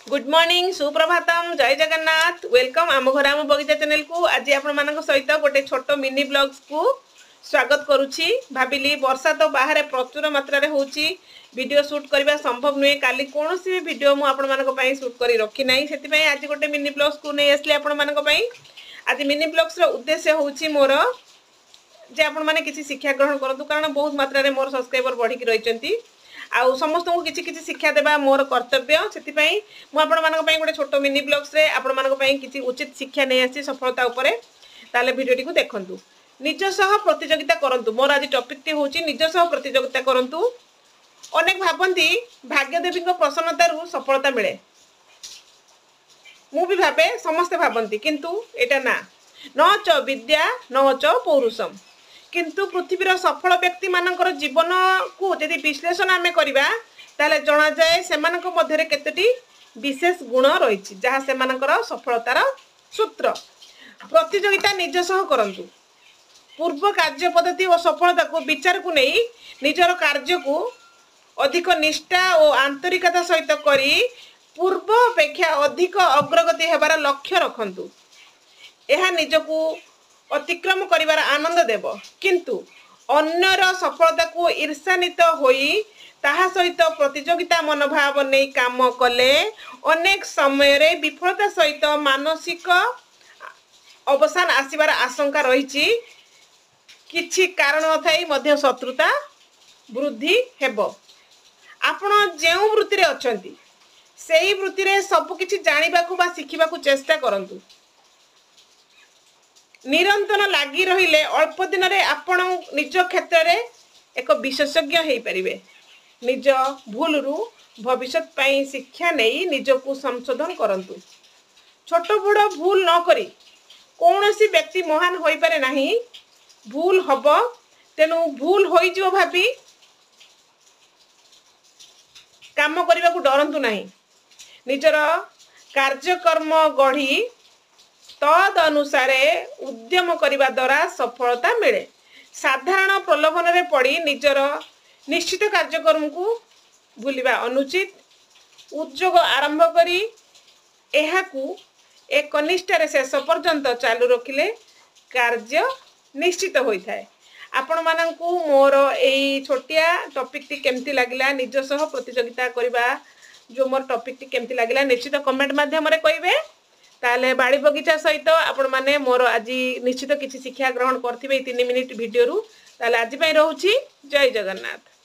Good morning Suprabhatam जय Jagannath welcome आम घर आम बगीचा चैनल को आज आपण सहित गोटे छोट मिनी ब्लॉग्स को स्वागत करुच्ची भाविली वर्षा तो बाहर प्रचुर मात्रा रे होची वीडियो शूट करबा संभव नुहे काली कौन सी वीडियो मु आपण मानक पई शूट करी रखी नाही सेति पई आज गोटे मिनी ब्लॉग्स को नै आसली आपण मानक पई आज मिनी ब्लॉग्स रो उद्देश्य होची मोर जे आपण माने किसी शिक्षा ग्रहण करंतु कारण बहुत मात्रा रे मोर सब्सक्राइबर बढ़ी की रहिचंती आउ समस्त को किसी किसी शिक्षा देबा मोर कर्तव्य सेति पई मु आपण मानक पई गोटे छोटो मिनी ब्लॉग्स रे आपण मानक पई किसी उचित शिक्षा नै आसी सफलता ऊपर ताले वीडियो को देखंतु निज सह प्रतियोगिता करंतु मोर आज टॉपिक टी होची निज सह प्रतियोगिता करंतु अनेक भाबंती भाग्यदेवी को प्रसन्नता रु सफलता मिले मु भी भाबे समस्त भाबंती किंतु एटा ना न च विद्या न च पौरुषम किंतु पृथ्वीर सफल व्यक्ति मानकर जीवन को यदि विश्लेषण आमे करिबा ताले जणा जाए सेमानक मध्यरे केतटी विशेष गुण रहिछि जहा सेमानकर सफलतार सूत्र प्रतियोगिता निज सह करंतु पूर्व कार्य पद्धति और सफलता को विचार को नहीं निजर कार्य को अधिक निष्ठा और आंतरिकता सहित करी पूर्व अपेक्षा अधिक अग्रगति हेबार लक्ष्य रखंतु एहा निजको अतिक्रम करिवार आनंद देव किंतु अन्यर सफलता को ईर्षान्वित होई ताहा सहित प्रतियोगिता मनोभाव नहीं काम कले अनेक समय रे विफलता सहित मानसिक अवसान आसीबार आशंका रही किछि कारण नथाई मध्य शत्रुता वृद्धि हेबो आपण जेउ वृत्ति रे अछंती सेही वृत्ति रे सब किछि जानिबाकू बा सिखिबाकू चेष्टा करंतु निरंतर लगी रहिले अल्प दिन रे आपण निज क्षेत्र रे एक विशेषज्ञ हेई परिबे निज भूल रु भविष्य पई शिक्षा नहीं निज को संशोधन करंतु छोट बड़ भूल न करी कौनसी व्यक्ति महान होई पारे नाही भूल हबो तेनु भूल होई जो भाबी काम करबा को डरंतु नाही निजर कार्यकर्म गढ़ी तद अनुसार उद्यम करने द्वारा सफलता मिले साधारण प्रलोभन रे पड़ी निजर निश्चित कार्यक्रम को भूलिबा अनुचित उद्योग आरंभ करी एहाकू एक कनिष्ठार शेष पर्यंत चालू रखिले कार्य निश्चित होता है आपण मानकू मोर एई छोटिया टॉपिक टी केमती लागिला निज सह प्रतियोगिता करबा जो मोर टॉपिक टी केमती लागिला निश्चित कमेंट माध्यम रे कहिबे ताले बाड़ी बगीचा सहित आपण माने मोर आज निश्चित किसी शिक्षा ग्रहण करथिबे 3 मिनिट वीडियो रु ताले आज पई रहउची जय जगन्नाथ।